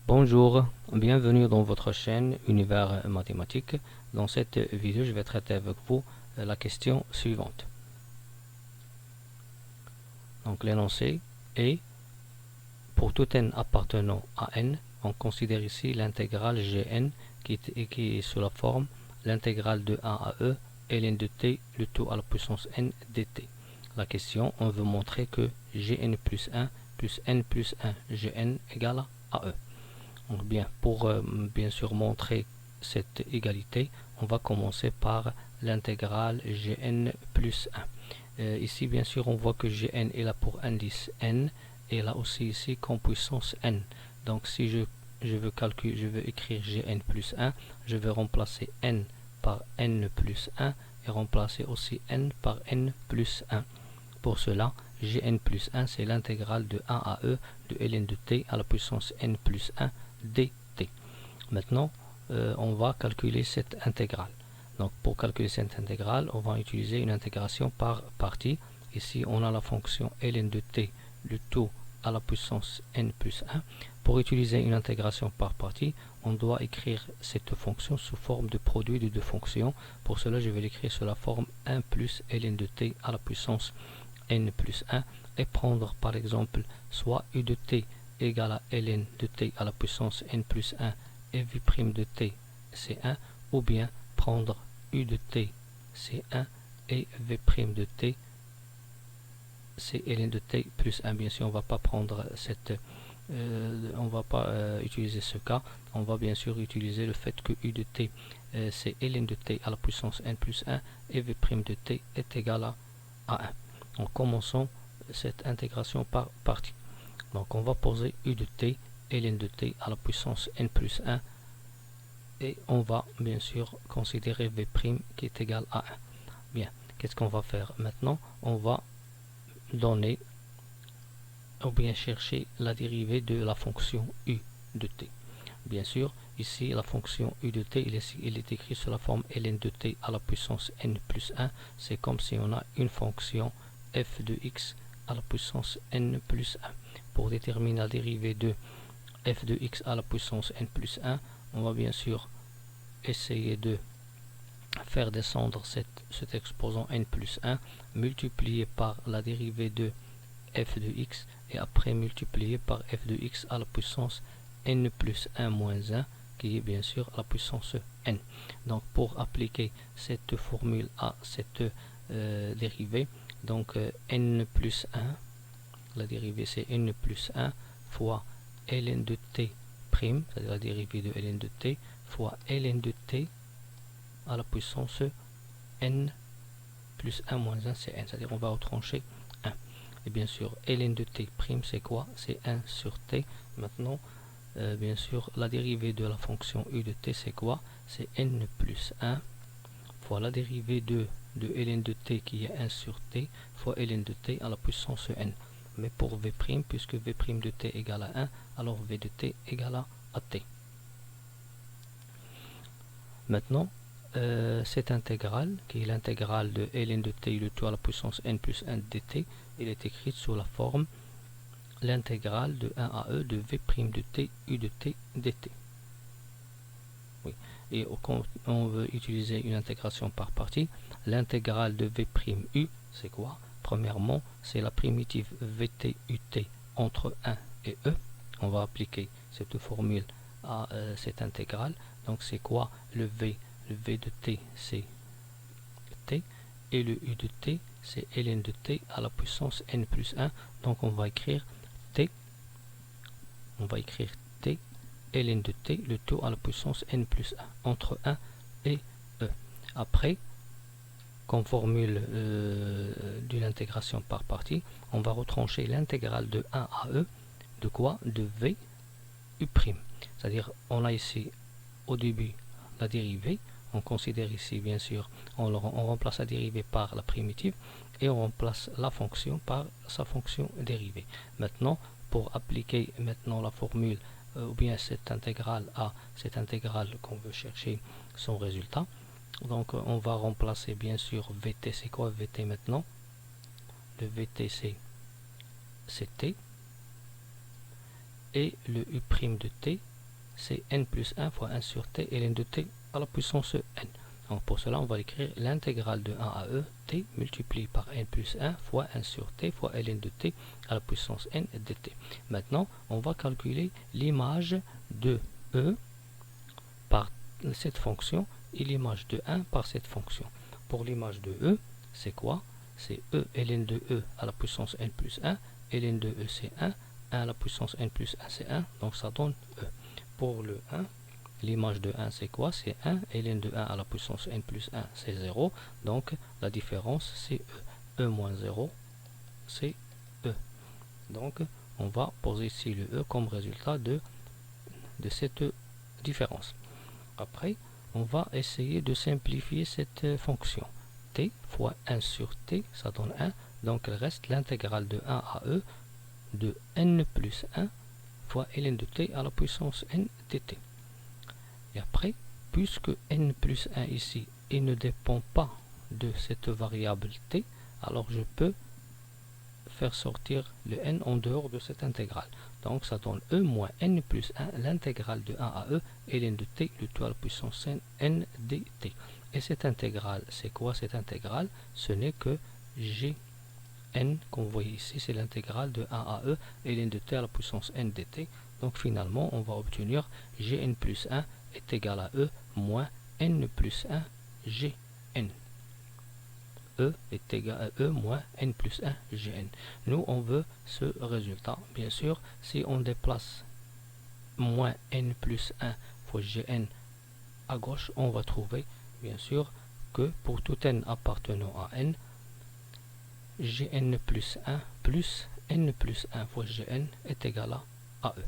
Bonjour, bienvenue dans votre chaîne Univers Mathématique. Dans cette vidéo, je vais traiter avec vous la question suivante. Donc l'énoncé est, pour tout n appartenant à n, on considère ici l'intégrale Gn qui est sous la forme l'intégrale de 1 à e ln de t, le tout à la puissance n dt. La question, on veut montrer que Gn plus 1 plus n plus 1 Gn égale à e. Donc pour bien sûr montrer cette égalité, on va commencer par l'intégrale Gn plus 1. Ici bien sûr on voit que Gn est là pour indice n et là aussi ici comme puissance n. Donc si je veux écrire Gn plus 1, je vais remplacer n par n plus 1 et remplacer aussi n par n plus 1. Pour cela, Gn plus 1 c'est l'intégrale de 1 à e de ln de t à la puissance n plus 1 dt. Maintenant, on va calculer cette intégrale. Donc pour calculer cette intégrale, on va utiliser une intégration par partie. Ici, on a la fonction ln de t, le tout à la puissance n plus 1. Pour utiliser une intégration par partie, on doit écrire cette fonction sous forme de produit de deux fonctions. Pour cela, je vais l'écrire sous la forme 1 plus ln de t à la puissance n plus 1 et prendre par exemple soit u de t égale à ln de t à la puissance n plus 1 et v' de t c'est 1, ou bien prendre u de t c'est 1 et v' de t c'est ln de t plus 1. Bien sûr on va pas prendre on va pas utiliser ce cas, on va bien sûr utiliser le fait que u de t c'est ln de t à la puissance n plus 1 et v' de t est égal à 1. Donc commençons cette intégration par partie. Donc on va poser u de t ln de t à la puissance n plus 1 et on va bien sûr considérer v' qui est égal à 1. Bien, qu'est-ce qu'on va faire maintenant? On va donner ou bien chercher la dérivée de la fonction u de t. Bien sûr, ici la fonction u de t il est écrit sous la forme ln de t à la puissance n plus 1. C'est comme si on a une fonction f de x à la puissance n plus 1. Pour déterminer la dérivée de f de x à la puissance n plus 1, on va bien sûr essayer de faire descendre cet exposant n plus 1, multiplié par la dérivée de f de x et après multiplié par f de x à la puissance n plus 1 moins 1 qui est bien sûr à la puissance n. Donc pour appliquer cette formule à cette dérivée, donc n plus 1, la dérivée c'est n plus 1 fois ln de t prime, c'est-à-dire la dérivée de ln de t fois ln de t à la puissance n plus 1 moins 1 c'est n, c'est-à-dire on va retrancher 1. Et bien sûr ln de t prime c'est quoi? C'est 1 sur t. Maintenant bien sûr la dérivée de la fonction u de t c'est quoi? C'est n plus 1 fois la dérivée de ln de t qui est 1 sur t fois ln de t à la puissance n. Mais pour v', puisque v' de t égale à 1, alors v de t égale à t. Maintenant, cette intégrale, qui est l'intégrale de ln de t, le tout à la puissance n plus 1 dt, elle est écrite sous la forme l'intégrale de 1 à e de v' de t u de t dt. Oui. Et quand on veut utiliser une intégration par partie, l'intégrale de v' u, c'est quoi? Premièrement, c'est la primitive vt ut entre 1 et e. On va appliquer cette formule à cette intégrale. Donc c'est quoi le v? Le v de t c'est t et le u de t c'est ln de t à la puissance n plus 1. Donc on va écrire t ln de t le tout à la puissance n plus 1 entre 1 et e. Après, comme formule d'une intégration par partie, on va retrancher l'intégrale de 1 à e de quoi? De v u'. C'est-à-dire on a ici au début la dérivée, on considère ici bien sûr, on remplace la dérivée par la primitive et on remplace la fonction par sa fonction dérivée. Maintenant, pour appliquer maintenant la formule ou bien cette intégrale à cette intégrale qu'on veut chercher son résultat, donc on va remplacer bien sûr vt. C'est quoi vt maintenant? Le vt c'est t et le u' de t c'est n plus 1 fois 1 sur t ln de t à la puissance n. Donc pour cela, on va écrire l'intégrale de 1 à e t multiplié par n plus 1 fois 1 sur t fois ln de t à la puissance n dt. Maintenant, on va calculer l'image de e par cette fonction et l'image de 1 par cette fonction. Pour l'image de e, c'est quoi? C'est e ln de e à la puissance n plus 1, ln de e c'est 1, 1 à la puissance n plus 1 c'est 1, donc ça donne e. Pour le 1, l'image de 1 c'est quoi? C'est 1, ln de 1 à la puissance n plus 1 c'est 0, donc la différence c'est e. e moins 0 c'est e. Donc on va poser ici le e comme résultat de cette différence. Après, on va essayer de simplifier cette fonction. T fois 1 sur t, ça donne 1. Donc il reste l'intégrale de 1 à e de n plus 1 fois ln de t à la puissance n dt. Et après, puisque n plus 1 ici, il ne dépend pas de cette variable t, alors je peux faire sortir le n en dehors de cette intégrale. Donc ça donne e moins n plus 1, l'intégrale de 1 à e, ln de t, le tout à la puissance n dt. Et cette intégrale, c'est quoi cette intégrale? Ce n'est que gn, comme vous voyez ici, c'est l'intégrale de 1 à e, ln de t à la puissance n dt. Donc finalement, on va obtenir gn plus 1 est égal à e moins n plus 1 gn. E est égal à E moins n plus 1 Gn. Nous, on veut ce résultat. Bien sûr, si on déplace moins n plus 1 fois Gn à gauche, on va trouver, bien sûr, que pour tout n appartenant à n, Gn plus 1 plus n plus 1 fois Gn est égal à E.